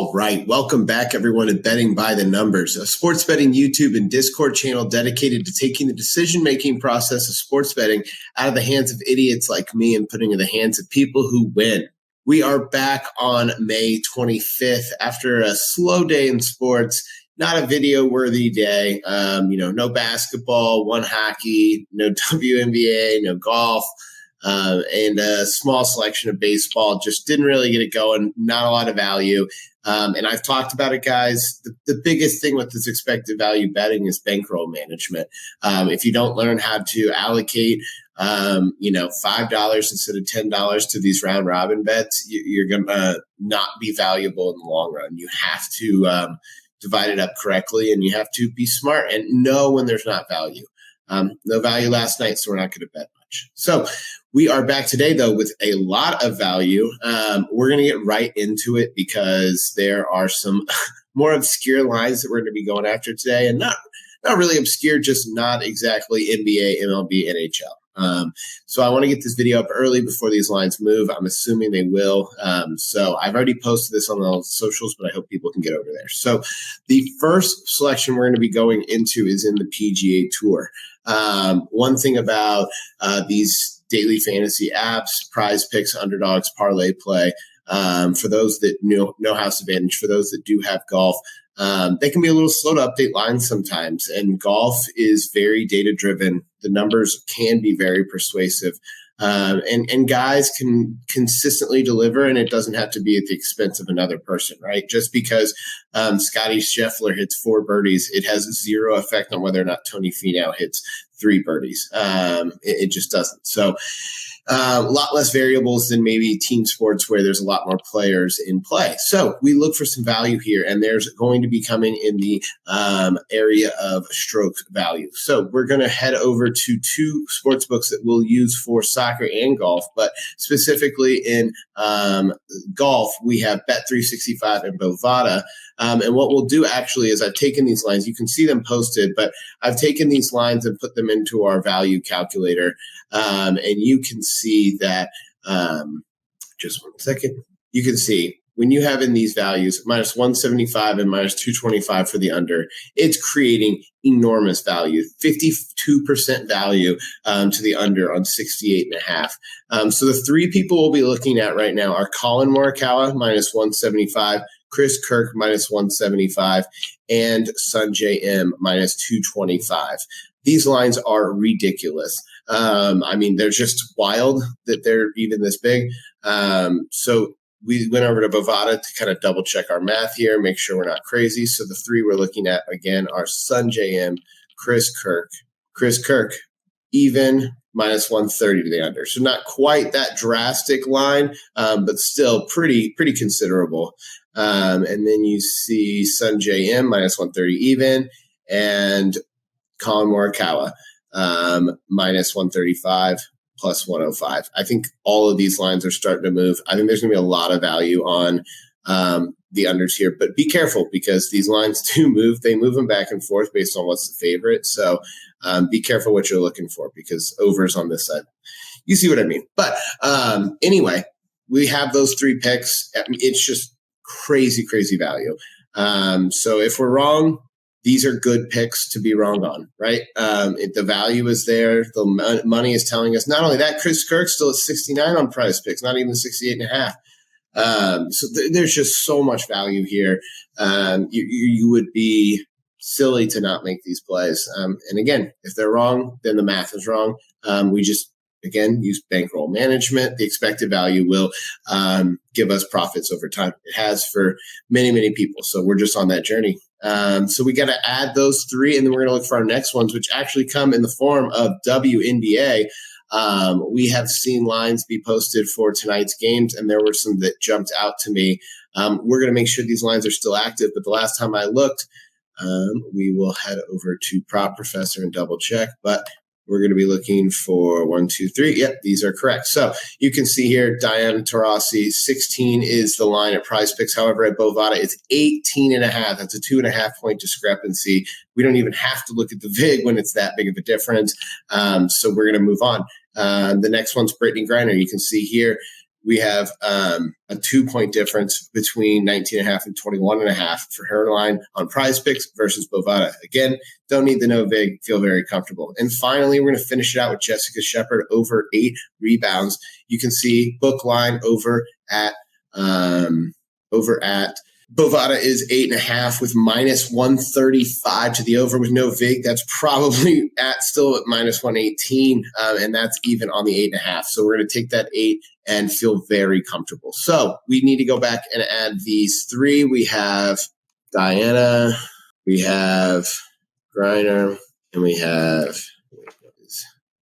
All right. Welcome back, everyone, to Betting by the Numbers, a sports betting YouTube and Discord channel dedicated to taking the decision-making process of sports betting out of the hands of idiots like me and putting it in the hands of people who win. We are back on May 25th after a slow day in sports, not a video-worthy day. No basketball, one hockey, no WNBA, no golf. And a small selection of baseball. Just didn't really get it going. Not a lot of value. And I've talked about it, guys. The biggest thing with this expected value betting is bankroll management. If you don't learn how to allocate, $5 instead of $10 to these round robin bets, you're going to not be valuable in the long run. You have to divide it up correctly, and you have to be smart and know when there's not value. No value last night, so we're not going to bet much. So we are back today, though, with a lot of value. We're going to get right into it because there are some more obscure lines that we're going to be going after today, and not really obscure, just not exactly NBA, MLB, NHL. So I want to get this video up early before these lines move. I'm assuming they will. So I've already posted this on the socials, but I hope people can get over there. So the first selection we're going to be going into is in the PGA Tour. One thing about these daily fantasy apps, PrizePicks, Underdogs, Parlay Play, for those that know House Advantage, for those that do have golf, they can be a little slow to update lines sometimes. And golf is very data-driven. The numbers can be very persuasive. And guys can consistently deliver, and it doesn't have to be at the expense of another person, right? Just because Scotty Scheffler hits 4 birdies, it has zero effect on whether or not Tony Finau hits 3 birdies. It just doesn't. So a lot less variables than maybe team sports where there's a lot more players in play. So we look for some value here, and there's going to be coming in the area of stroke value. So we're going to head over to 2 sports books that we'll use for soccer and golf, but specifically in golf, we have Bet365 and Bovada. And what we'll do actually is I've taken these lines. You can see them posted, but I've taken these lines and put them into our value calculator. And you can see that, just one second, you can see when you have in these values, minus 175 and minus 225 for the under, it's creating enormous value, 52% value to the under on 68.5. So the 3 people we'll be looking at right now are Colin Morikawa, minus 175, Chris Kirk, minus 175, and Sungjae M, minus 225. These lines are ridiculous. They're just wild that they're even this big. So we went over to Bovada to kind of double check our math here, make sure we're not crazy. So the 3 we're looking at, again, are Sungjae M, Chris Kirk, even minus 130 to the under. So not quite that drastic line, but still pretty considerable. And then you see Sungjae M, minus 130 even, and Colin Morikawa, minus 135, plus 105. I think all of these lines are starting to move. I think there's going to be a lot of value on the unders here, but be careful because these lines do move. They move them back and forth based on what's the favorite. So be careful what you're looking for because overs on this side. You see what I mean? But anyway, we have those 3 picks. It's just crazy value. So if we're wrong, these are good picks to be wrong on, right? The value is there. The money is telling us. Not only that, Chris Kirk's still at 69 on PrizePicks, not even 68.5. So there's just so much value here. You would be silly to not make these plays. And again, if they're wrong, then the math is wrong. We just, again, use bankroll management. The expected value will give us profits over time. It has for many people. So we're just on that journey. So we got to add those 3, and then we're going to look for our next ones, which actually come in the form of WNBA. We have seen lines be posted for tonight's games, and there were some that jumped out to me. We're going to make sure these lines are still active, but the last time I looked, we will head over to Prop Professor and double check, but we're going to be looking for 1, 2, 3. Yep, these are correct. So you can see here, Diana Taurasi, 16 is the line at PrizePicks. However, at Bovada, it's 18.5. That's a 2.5 point discrepancy. We don't even have to look at the VIG when it's that big of a difference. So we're going to move on. The next one's Brittany Griner. You can see here, we have a 2-point difference between 19.5 and 21.5 for her line on PrizePicks versus Bovada. Again, don't need the no vig, feel very comfortable. And finally, we're going to finish it out with Jessica Shepard over 8 rebounds. You can see book line over at Bovada is 8.5 with minus 135 to the over with no vig. That's probably still at minus 118, and that's even on the 8.5. So we're going to take that 8 and feel very comfortable. So we need to go back and add these 3. We have Diana, we have Griner, and we have,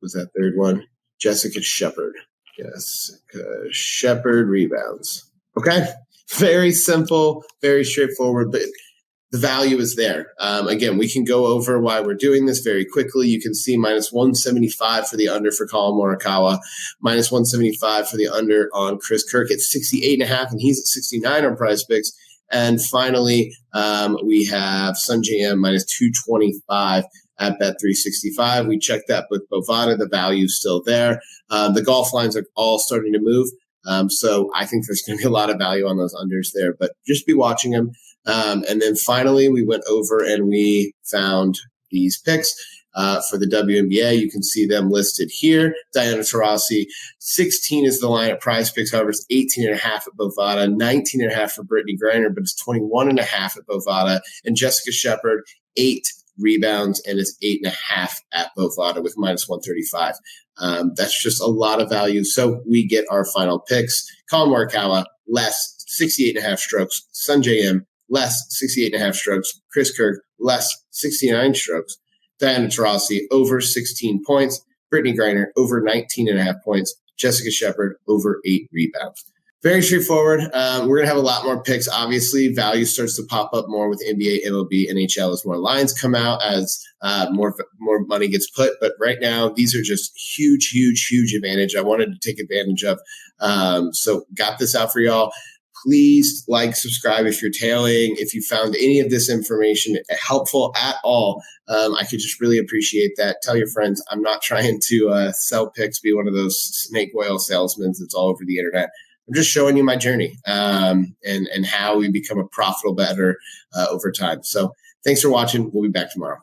was that third one? Jessica Shepard. Jessica Shepard rebounds. Okay. Very simple, very straightforward, but the value is there. Again, we can go over why we're doing this very quickly. You can see minus 175 for the under for Colin Morikawa, minus 175 for the under on Chris Kirk at 68.5, and he's at 69 on PrizePicks. And finally, we have Sungjae M minus 225 at Bet365. We checked that with Bovada. The value's still there. The golf lines are all starting to move. So I think there's going to be a lot of value on those unders there, but just be watching them. And then finally, we went over and we found these picks for the WNBA. You can see them listed here. Diana Taurasi, 16 is the line at PrizePicks. However, it's 18.5 at Bovada, 19.5 for Brittany Griner, but it's 21.5 at Bovada. And Jessica Shepard, 8 rebounds, and it's 8.5 at Bovada with minus 135. That's just a lot of value. So we get our final picks. Colin Morikawa, less 68.5 strokes. Sungjae M, less 68.5 strokes. Chris Kirk, less 69 strokes. Diana Taurasi, over 16 points. Brittany Griner, over 19.5 points. Jessica Shepard, over 8 rebounds. Very straightforward. We're going to have a lot more picks. Obviously, value starts to pop up more with NBA, MLB, NHL as more lines come out, as more money gets put. But right now, these are just huge advantage. I wanted to take advantage of. So got this out for y'all. Please like, subscribe if you're tailing. If you found any of this information helpful at all, I could just really appreciate that. Tell your friends. I'm not trying to sell picks, be one of those snake oil salesmen that's all over the internet. I'm just showing you my journey and how we become a profitable bettor over time. So thanks for watching. We'll be back tomorrow.